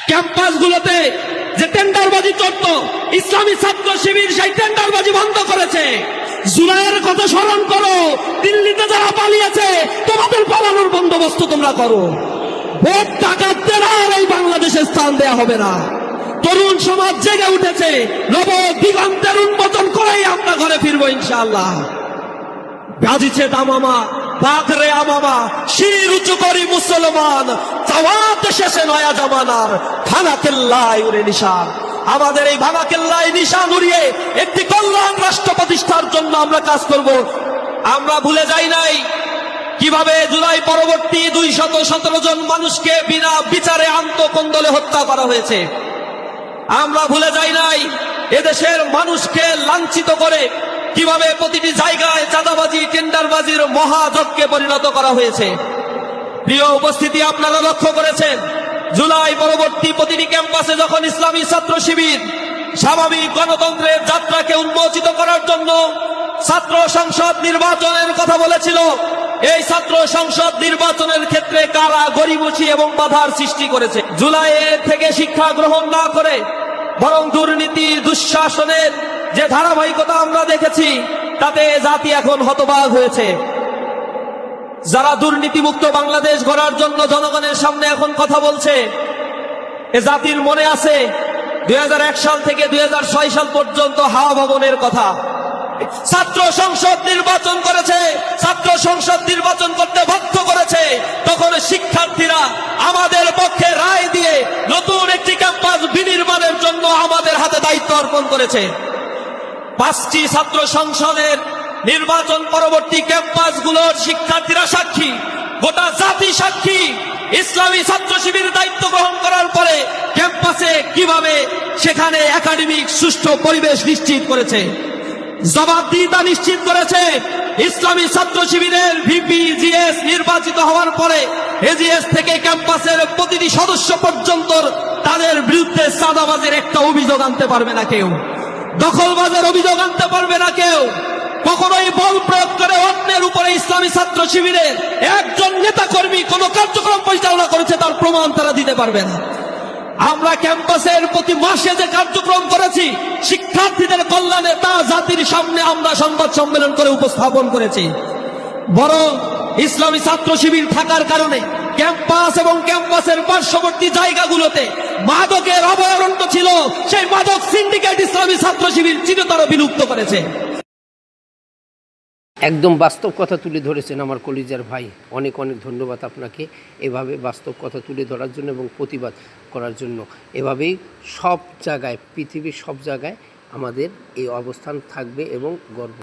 ক্যাম্পাসগুলোতে যে টেন্ডারবাজি চলতো, ইসলামী ছাত্র শিবির সেই টেন্ডারবাজি বন্ধ করেছে। জুলাইয়ের কথা স্মরণ করো, দিল্লিতে যারা পালিয়েছে তোমাদের পালানোর বন্দোবস্ত তোমরা করো। ভোট ডাকাতদের আর এই বাংলাদেশে স্থান দেয়া হবে না। তরুণ সমাজ জেগে উঠেছে, নব দিগন্তের উন্মোচন করেই আমরা ঘরে ফিরবো ইনশাআল্লাহ। বাজিছে দামামা, বাঘরে আমামা, শির উঁচু করি মুসলমান, চাওয়াত শেষে নয়া জামানার ভাঙা কেল্লায় উড়ে নিশান। আমাদের এই ভাঙা কেল্লায় নিশান উড়িয়ে একটি কল্যাণ রাষ্ট্র প্রতিষ্ঠার জন্য আমরা কাজ করব। আমরা ভুলে যাই নাই কিভাবে জুলাই পরবর্তী 217 জন মানুষকে বিনা বিচারে আন্তঃকন্দলে হত্যা করা হয়েছে। আমরা ভুলে যাই নাই এদেশের মানুষকে লাঞ্ছিত করে কিভাবে প্রতিটি জায়গায় চাঁদাবাজি, টেন্ডারবাজির মহাযজ্ঞে পরিণত করা হয়েছে। প্রিয় উপস্থিতি, আপনারা লক্ষ্য করেছেন জুলাই পরবর্তী প্রতিটি ক্যাম্পাসে যখন ইসলামী ছাত্র শিবির স্বাভাবিক গণতন্ত্রের যাত্রাকে উন্মোচিত করার জন্য ছাত্র সংসদ নির্বাচনের কথা বলেছিল, এই ছাত্র সংসদ নির্বাচনের ক্ষেত্রে কারা গড়িমসি এবং বাধার সৃষ্টি করেছে। জুলাইয়ের থেকে শিক্ষা গ্রহণ না করে বরং দুর্নীতি, দুঃশাসনের যে ধারাবাহিকতা আমরা দেখেছি, তাতে জাতি এখন হতবাক হয়েছে। যারা দুর্নীতিমুক্ত বাংলাদেশ গড়ার জন্য জনগণের সামনে এখন কথা বলছে, এ জাতির মনে আছে 2001 সাল থেকে 2006 সাল পর্যন্ত হাওয়া ভবনের কথা। ছাত্র সংসদ নির্বাচন করেছে, ছাত্র সংসদ নির্বাচন করতে বাধ্য করেছে, তখন শিক্ষার্থীরা আমাদের পক্ষে রায় দিয়ে নতুন একটি ক্যাম্পাস বিনির্মাণের জন্য আমাদের হাতে দায়িত্ব অর্পণ করেছে। 5টি ছাত্র সংসদের নির্বাচন পরবর্তী ক্যাম্পাসগুলোর শিক্ষার্থীরা সাক্ষী, গোটা জাতি সাক্ষী। ইসলামী ছাত্র শিবির দায়িত্ব গ্রহণ করার পরে ক্যাম্পাসে কিভাবে সেখানে একাডেমিক সুষ্ঠু পরিবেশ নিশ্চিত করেছে, জবাবদিহিতা নিশ্চিত করেছে। ইসলামী ছাত্র শিবিরের ভিপি জিএস নির্বাচিত হওয়ার পরে এজিএস থেকে ক্যাম্পাসের প্রতিটি সদস্য পর্যন্ত তাদের বিরুদ্ধে চাঁদাবাজের একটা অভিযোগ আনতে পারবে না কেউ, দখলবাজের অভিযোগ আনতে পারবে না কেউ। কখনোই বল প্রয়োগ করে অন্যের উপরে ইসলামী ছাত্র শিবিরের একজন নেতা কর্মী কোন কার্যক্রম পরিচালনা করেছে তার প্রমাণ তারা দিতে পারবে না। আমরা ক্যাম্পাসের প্রতি মাসে যে কার্যক্রম করেছি শিক্ষার্থীদের কল্যাণে, তা জাতির সামনে আমরা সংবাদ সম্মেলন করে উপস্থাপন করেছি। বরং ইসলামী ছাত্র শিবির থাকার কারণে ক্যাম্পাস এবং ক্যাম্পাসের পার্শ্ববর্তী জায়গাগুলোতে মাদকের অভয়ারণ্য ছিল, সেই মাদক সিন্ডিকেট ইসলামী ছাত্র শিবির চিরতর বিলুপ্ত করেছে। একদম বাস্তব কথা তুলে ধরেছেন আমার কলিজার ভাই, অনেক অনেক ধন্যবাদ আপনাকে এভাবে বাস্তব কথা তুলে ধরার জন্য এবং প্রতিবাদ করার জন্য। এভাবেই সব জায়গায়, পৃথিবীর সব জায়গায় আমাদের এই অবস্থান থাকবে এবং গর্ব।